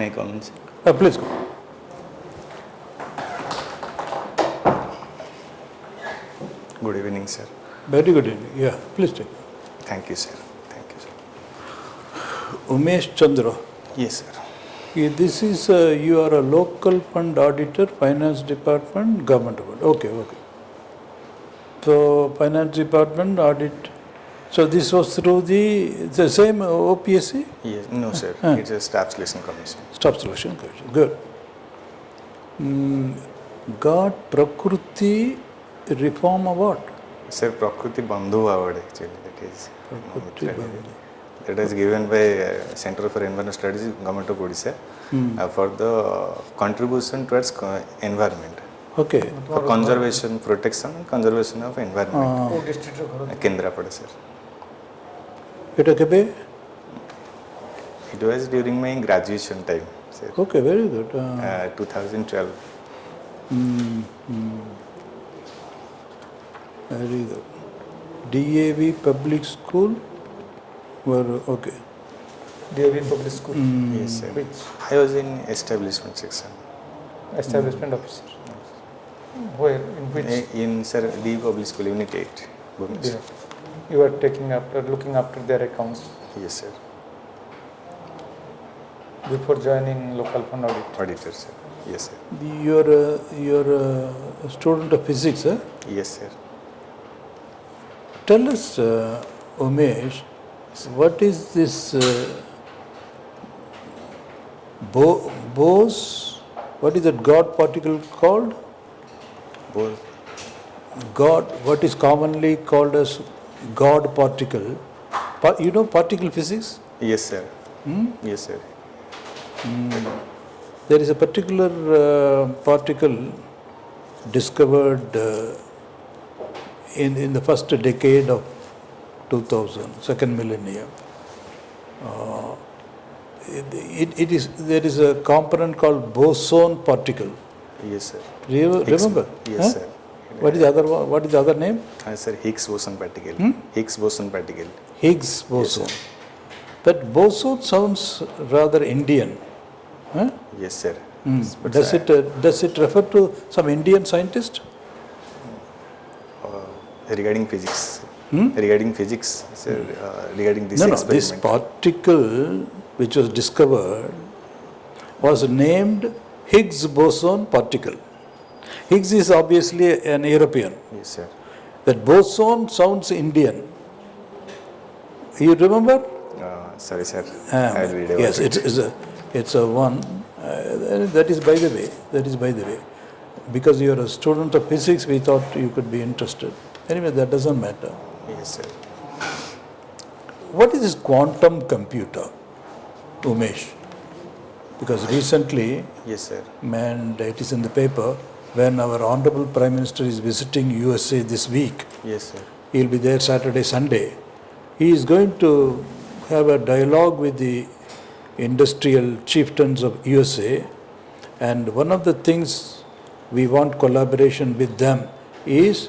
May I come in, sir? Please go. Good evening, sir. Very good evening. Yeah, please take. Thank you, sir. Thank you, sir. UMESH Chandra. Yes, sir. This is, you are a local fund auditor, finance department, government award. Okay, okay. So, finance department audit. So, this was through the same OPSC? Yes. No, sir. It's a staff selection commission. Staff selection commission. Good. Got Prakruti Reform Award. Sir, Prakriti Bandhu Award actually. Prakriti Bandhu. That is given by Center for Environmental Studies, Government of Odisha, for the contribution towards environment. Okay. For conservation, protection and conservation of environment. Kendrapada, sir. It was during my graduation time, sir. Okay, very good. 2012. Very good. DAV Public School? Were okay. DAV Public School? Yes, sir. Which? I was in establishment section. Establishment officer? Where? In which? In, sir, DAV Public School, Unit 8. Yeah. You are looking after their accounts Yes, sir. before joining local fund audit? Auditor, sir. Yes, sir. You're a student of physics, eh? Yes, sir. Tell us, Umesh, what is this Bose? What is that God particle called? Both. God, what is commonly called as God particle? You know particle physics? Yes, sir. Yes, sir. There is a particular particle discovered in the first decade of 2000, second millennium. There is a component called boson particle. Yes, sir. Remember? Yes, sir. What is the other name? Sir, Higgs boson particle. Higgs boson particle. Higgs boson. Yes, But boson sounds rather Indian. Huh? Yes, sir. But Does it refer to some Indian scientist? regarding physics. Regarding physics, sir, regarding this No, experiment. this particle which was discovered was named Higgs boson particle. Higgs is obviously an European. Yes, sir. That boson sounds Indian. You remember? Sorry, sir. I'll read about Yes, it. it's a one. That is by the way. Because you are a student of physics, we thought you could be interested. Anyway, that doesn't matter. Yes, sir. What is this quantum computer, Umesh? Because recently, Yes, sir. and it is in the paper, when our Honorable Prime Minister is visiting USA this week, Yes, sir. he will be there Saturday, Sunday. He is going to have a dialogue with the industrial chieftains of USA, and one of the things we want collaboration with them is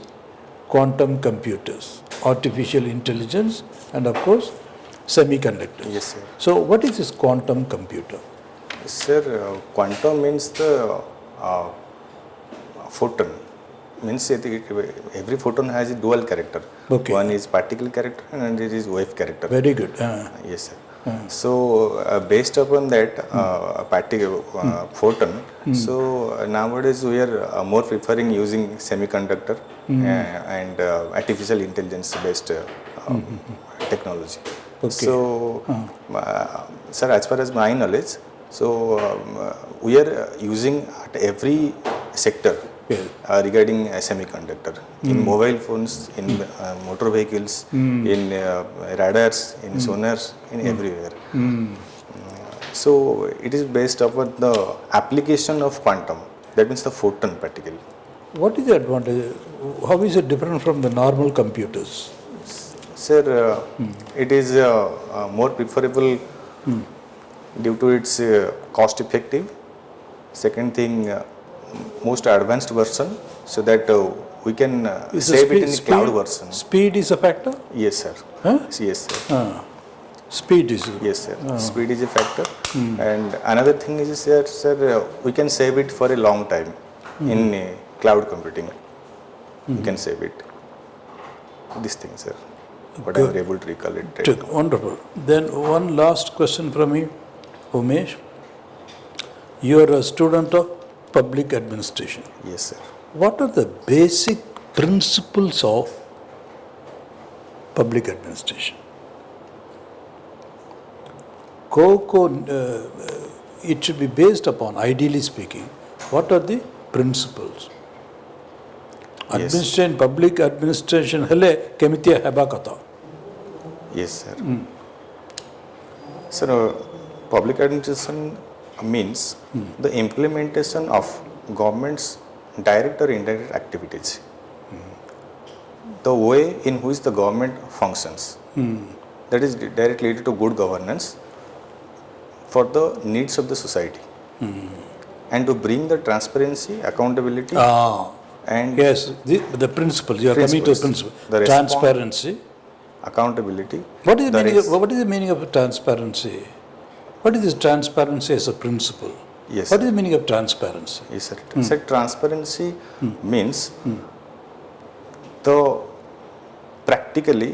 quantum computers, artificial intelligence, and of course semiconductors. Yes, sir. So what is this quantum computer? Sir, quantum means the photon. Means every photon has a dual character. Okay. One is particle character and it is wave character. Very good. Yes, sir. So, based upon that particle photon, so nowadays we are more preferring using semiconductor and artificial intelligence based technology. Okay. So, sir, as far as my knowledge, so we are using at every sector regarding semiconductor in mobile phones, in motor vehicles, in radars, in sonars, in everywhere. So it is based upon the application of quantum. That means the photon particle. What is the advantage? How is it different from the normal computers? Sir, it is more preferable due to its cost effective. Second thing, most advanced version, so that we can save it in the cloud version. Speed is a factor? Yes, sir. Huh? Yes, sir. Speed is. Yes, sir. Speed is a factor. And another thing is, sir, we can save it for a long time in cloud computing. We can save it. This thing, sir. But I was able to recall it. Right now. Wonderful. Then one last question from me, Umesh. You are a student of public administration. Yes, sir. What are the basic principles of public administration? It should be based upon, ideally speaking, what are the principles? Administration, public administration, hele kemitiya heba kata. Yes, sir. Sir, public administration means the implementation of government's direct or indirect activities. The way in which the government functions. That is directly related to good governance for the needs of the society. And to bring the transparency, accountability, and Yes, the principles. You are coming to the principle. The Transparency. accountability. What is the meaning of transparency? What is transparency as a principle? Yes, What sir. is the meaning of transparency? Yes, sir. Sir, transparency means the practically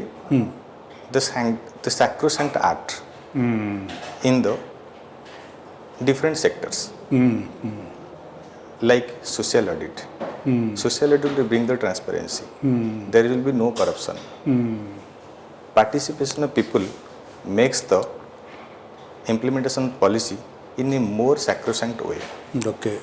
the sacrosanct act in the different sectors, like social audit. Social audit will bring the transparency. There will be no corruption. Participation of people makes the implementation policy in a more sacrosanct way. Okay.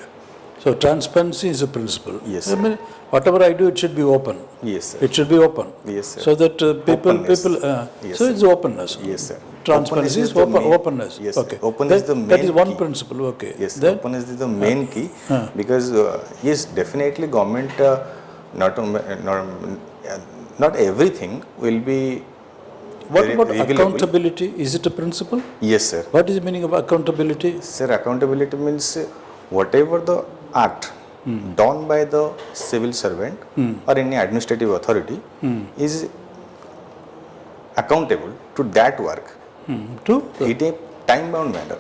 So transparency is a principle. Yes, I mean, whatever I do, it should be open. Yes, sir. It should be open. Yes, sir. So that Openness. so it's openness. Yes, sir. Transparency is the main- openness. Yes, Okay. sir. Openness is the main That is one key. principle. Okay. Yes, Then, openness is the main key because yes, definitely government not everything will be. what very about regularly. accountability? Is it a principle? Yes, sir. What is the meaning of accountability? Sir, accountability means whatever the act done by the civil servant or any administrative authority is accountable to that work To in a time-bound manner.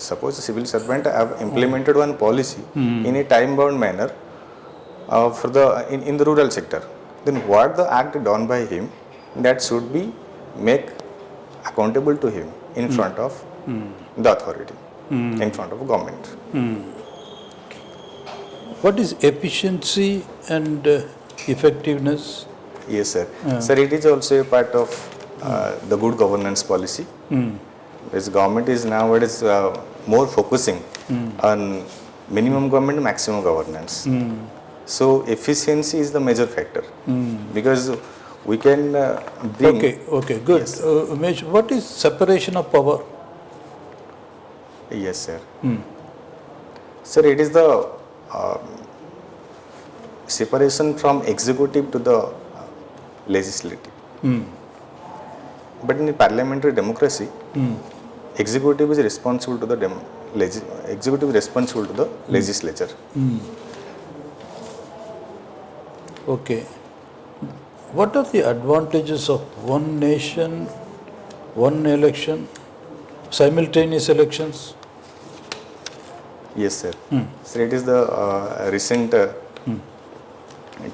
Suppose the civil servant have implemented one policy in a time-bound manner for the in the rural sector, then what the act done by him, that should be make accountable to him in front of the authority, in front of government. what is efficiency and effectiveness? Yes, sir. Sir, it is also a part of the good governance policy. As government is nowadays more focusing on minimum government, maximum governance. So efficiency is the major factor because we can bring. Okay, good. Yes. Umesh, what is separation of power? Yes, sir. Sir, it is the separation from executive to the legislative. But in a parliamentary democracy, executive is responsible to the executive is responsible to the legislature. Okay. What are the advantages of one nation, one election, simultaneous elections? Yes, sir. Sir, it is the recent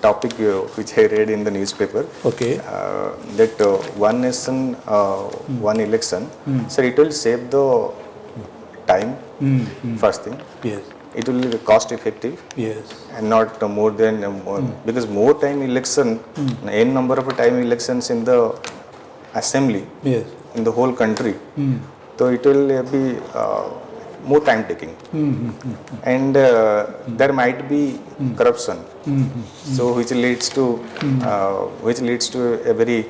topic which I read in the newspaper. Okay. That one nation, one election. Sir, it will save the time. First thing, Yes. it will be cost effective Yes. and not more than because more time election, n number of time elections in the assembly Yes. in the whole country. So it will be more time taking, and there might be corruption. So which leads to a very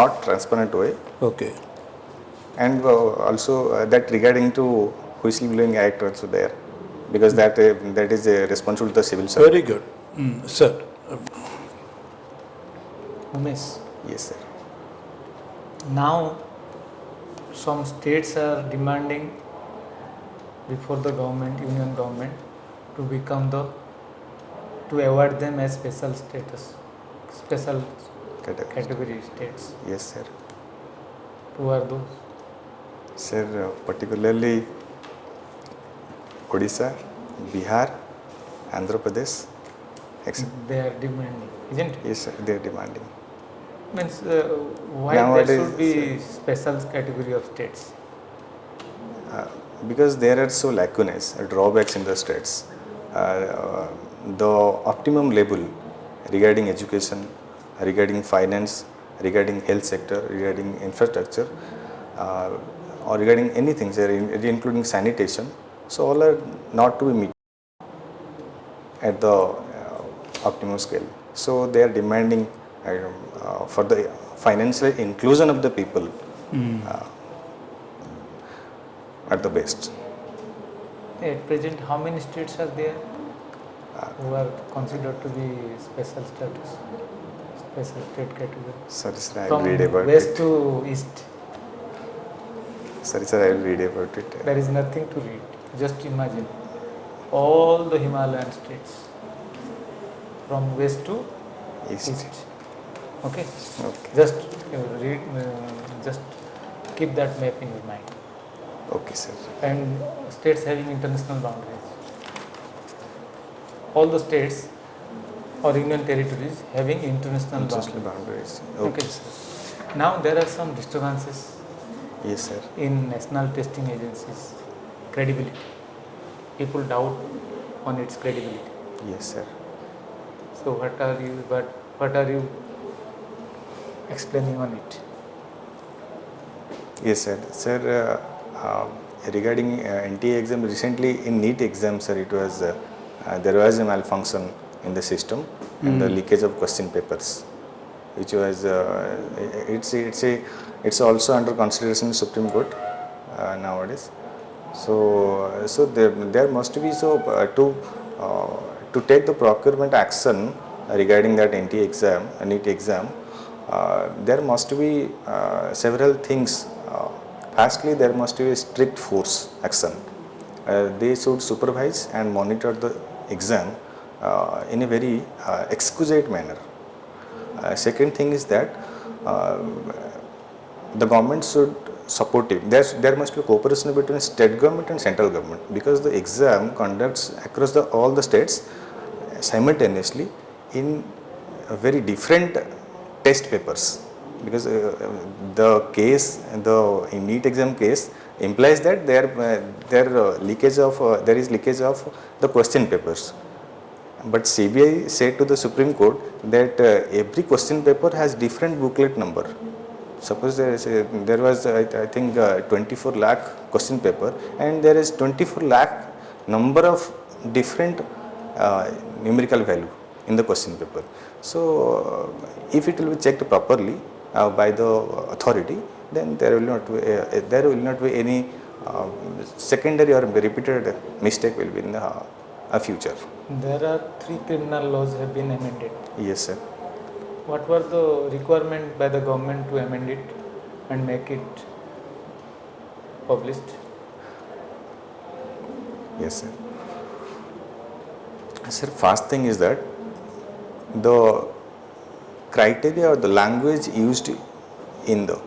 not transparent way, Okay. and also that regarding to whistleblowing act also there, because that is responsible to the civil servant. Very good. Sir. UMESH. Yes, sir. Now, some states are demanding before the government, union government, to award them as special status, special Category. category states. Yes, sir. Who are those? Sir, particularly Odisha, Bihar, Andhra Pradesh, etc. They are demanding, isn't it? Yes, sir, they are demanding. Means why Nowadays, there should be special category of states? Because there are so lacunae, drawbacks in the states. The optimum level regarding education, regarding finance, regarding health sector, regarding infrastructure, or regarding anything, sir, including sanitation, so all are not to be met at the optimum scale. So they are demanding for the financial inclusion of the people at the best. At present, how many states are there who are considered to be special status, special state category? Sorry, sir, I will From read about west it. to east, Sorry, sir, I will read about it. there is nothing to read. Just imagine all the Himalayan states from west to East. east. Okay, Okay. just read, just keep that map in your mind. Okay, sir. And states having international boundaries. All the states or union territories having international International boundaries. boundaries. Okay, sir. Now there are some disturbances Yes, sir. in national testing agencies' credibility. People doubt on its credibility. Yes, sir. So what are you explaining on it? Yes, sir. Sir, regarding NTA exam, recently in NEET exam, sir, it was there was a malfunction in the system and the leakage of question papers, which was it's also under consideration in Supreme Court nowadays. So there must be to take the procurement action regarding that NTA exam, NEET exam. There must be several things. Firstly, there must be a strict force action. They should supervise and monitor the exam in a very exquisite manner. Second thing is that the government should support it. There must be cooperation between state government and central government, because the exam conducts across all the states simultaneously in very different test papers, because the case, the NEET exam case implies that there is leakage of the question papers. But CBI said to the Supreme Court that every question paper has different booklet number. Suppose there was I think 24 lakh question paper, and there is 24 lakh number of different numerical value in the question paper. So if it will be checked properly by the authority, then there will not be any secondary or repeated mistake will be in the future. There are 3 criminal laws have been amended. Yes, sir. What were the requirement by the government to amend it and make it published? Yes, sir. Sir, first thing is that the criteria or the language used in the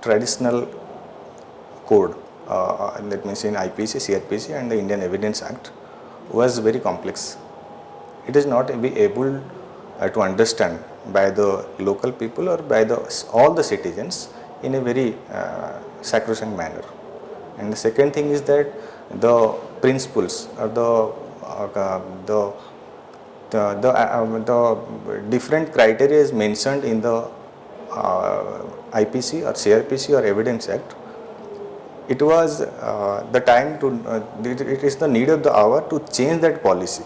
traditional code, that means in IPC, CRPC and the Indian Evidence Act, was very complex. It is not be able to understand by the local people or by all the citizens in a very sacrosanct manner. And the second thing is that the principles or the different criteria is mentioned in the IPC or CRPC or Evidence Act. It was the time to, it is the need of the hour to change that policy,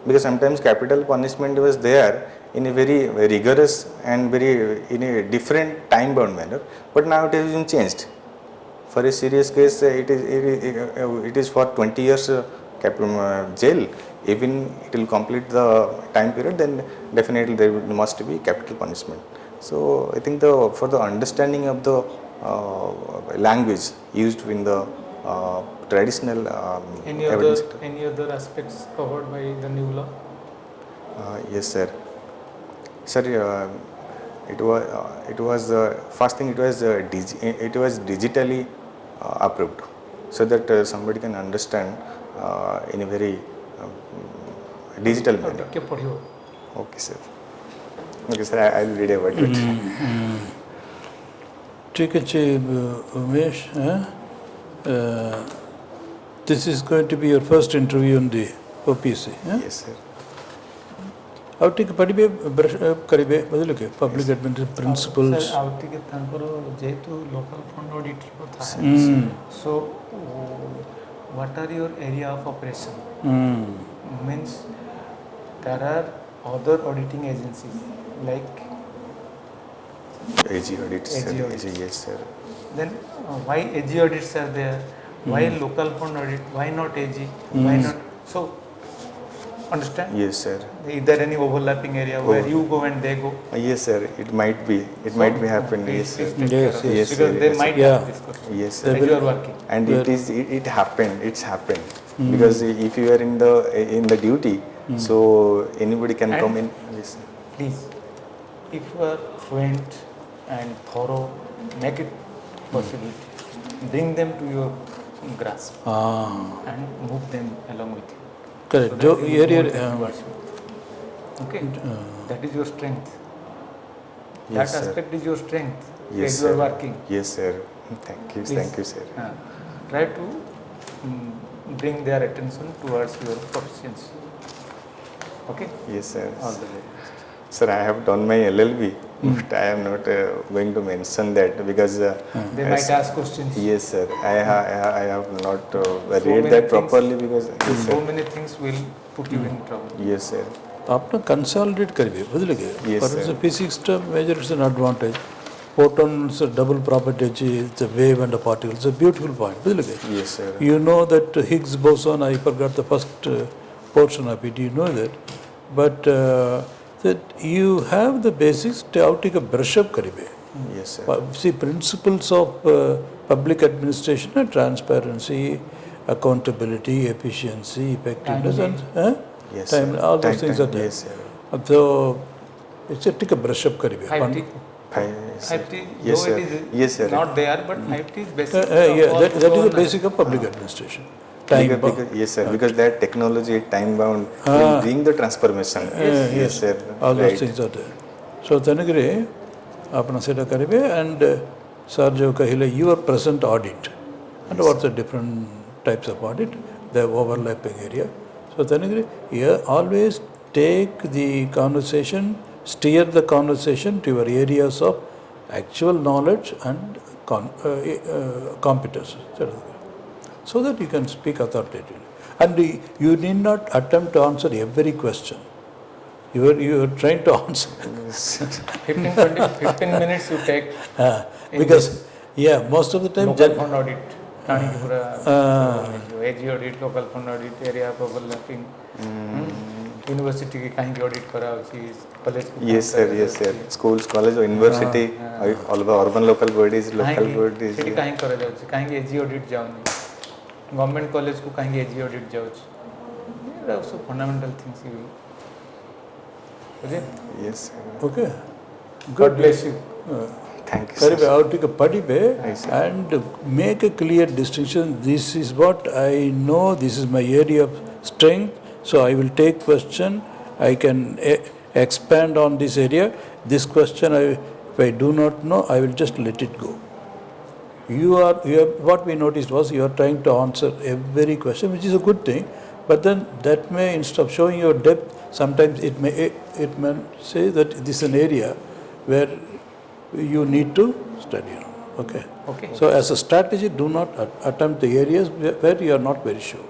because sometimes capital punishment was there in a very rigorous and in a different time bound manner, but now it has been changed. For a serious case, it is for 20 years jail. Even it will complete the time period, then definitely there must be capital punishment. So I think for the understanding of the language used in the traditional Any evidence. other aspects covered by the new law? Yes, sir. Sir, It was first thing. It was digitally approved, so that somebody can understand in a very digital manner. ଟିକେ ପଢ଼ିବ Okay, sir. Okay, sir. I will read about it. ठीक है Umesh this is going to be your first interview on the OPSC. Yes, sir. ଆଉ ଟିକେ ପଢ଼ିବେ brush up କରିବେ ବୁଝିଲେ କି public administration principles. ଆଉ ଟିକେ ତାଙ୍କର ଯେହେତୁ ଲୋକାଲ ଫଣ୍ଡ ଅଡିଟ୍ ଥାଏ so what are your area of operation means there are other auditing agencies like AG audits. AG sir. audits. Yes, sir. then why AG audits are there, why local fund audit, why not AG, why not, so understand, Yes, sir. is there any overlapping area where you go and they go? Yes, sir. It might be. It might be happened. Yes, sir. Please take Yes, care of yes, this, because they yes, might yeah. have this question Yes, They sir. as you are working. And it happened. It's happened because if you are in the duty, so anybody can And- come in. Yes, sir. Please, if you are fluent and thorough, make it possibility. Bring them to your grasp and move them along with you. correct So जो that you area will hold them towards you. Okay, that is your strength. Yes, That sir. aspect is your strength. Yes, as you are sir. working. Yes, sir. Thank you. Please. Thank you, sir. Try to bring their attention towards your proficiency. Okay? Yes, sir. All the way. Sir, I have done my LLB, but I am not going to mention that because They might ask questions. yes, sir. I have not read many that things- properly because yes, So sir. many things will put you in trouble. Yes, sir. आपने consolidate करिए बुझले कि Yes, for sir. instance physics टा major is an advantage photons double property it's a wave and a particle it's a beautiful point बुझले कि Yes, sir. you know that Higgs boson I forgot the first portion of it you know that but that you have the basics to how to brush up करिए Yes, sir. see principles of public administration and transparency accountability efficiency effectiveness and Yes, time sir. all those Time, things time. are there Yes, sir. so it's a take a brush up karibe 5T, Fine, sir. 5T, Yes, though sir. it is Yes, sir. not there, but 5T is basic. yeah of that is all the basic of public administration time Because, yes, sir. Because that technology, time bound, will bring the transformation. Yes, sir. all those Right. things are there so tenagre apna seta karibe and sir jo kahile your present audit and what's the different types of audit the overlapping area so tenagre here always take the conversation steer the conversation to your areas of actual knowledge and competence so that you can speak authoritatively and you need not attempt to answer every question you are trying to answer 15 minutes you take because yeah most of the time local fund audit, Tani Pura, AG audit, local fund audit, area of overlapping, university की कहीं audit करा उसी college को Yes, sir. Yes, sir. Schools, college, or university, all the urban local bodies, local bodies. ସେଠି କାହିଁ କରା ଯାଉଛି କାହିଁକି AG audit ଯାଉନି ଗଭର୍ଣ୍ଣମେଣ୍ଟ କଲେଜକୁ କାହିଁକି AG audit ଯାଉଛି ଏଗୁଡ଼ା ସବୁ ଫଣ୍ଡାମେଣ୍ଟାଲ ଥିଙ୍ଗସ୍ you ବୁଝେ Yes, sir. okay God bless you. Thank you, Karibe, sir. how to padibe Yes, sir. and make a clear distinction. This is what I know. This is my area of strength. So I will take question. I can expand on this area. This question, if I do not know, I will just let it go. You are what we noticed was you are trying to answer every question, which is a good thing. But then that may, instead of showing your depth, sometimes it may say that this is an area where you need to study on. Okay. Okay. So as a strategy, do not attempt the areas where you are not very sure.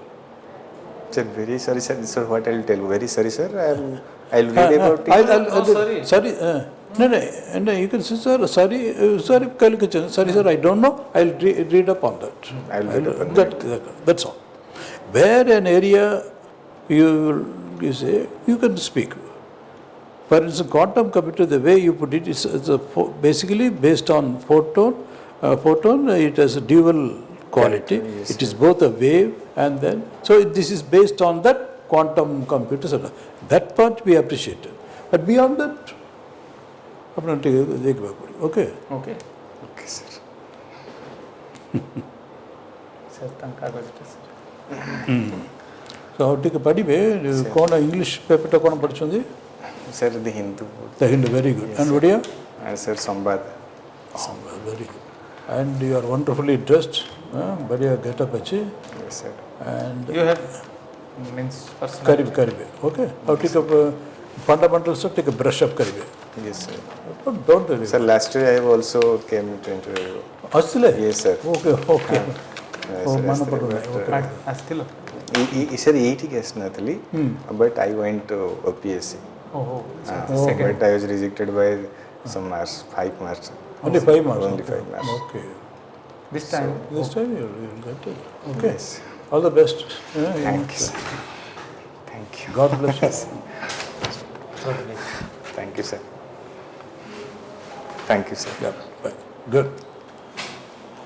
Sir, very sorry, sir. This is what I'll tell you. Very sorry, sir. I'll read about it. Sorry. No, you can say, sir, sorry, sorry, sir, I don't know. I'll read up on that. I'll read up on That's all. Where an area you say, you can speak. For instance, quantum computer, the way you put it is basically based on photon. It has a dual quality. Yes, It is both a wave and then. So this is based on that quantum computer. That part we appreciated. But beyond that, अपना देखबा पड़ी okay okay okay sir sir तंका गजटे sir so टिके पढ़िबे कोन English paper कोन पढ़छोंदी sir the Hindu the Hindu very good and Odia sir Sambad very good and you are wonderfully dressed बढ़िया गेटअप अच्छे yes sir and you have means personal करीबे okay how take up fundamentals take a brush up करीबे yes sir don't sir last year I have also came to interview असले yes sir okay okay Yes, ओ sir, मन yesterday, पड़ो but, okay आस्तिलो sir 80 guess natali but I went to OPSC ओहो Oh. Second but I was rejected by some marks 5 marks only 5 marks only 5 marks okay this time this time you'll get it okay yes all the best thank you sir thank you God bless you thank you sir thank you sir yeah bye good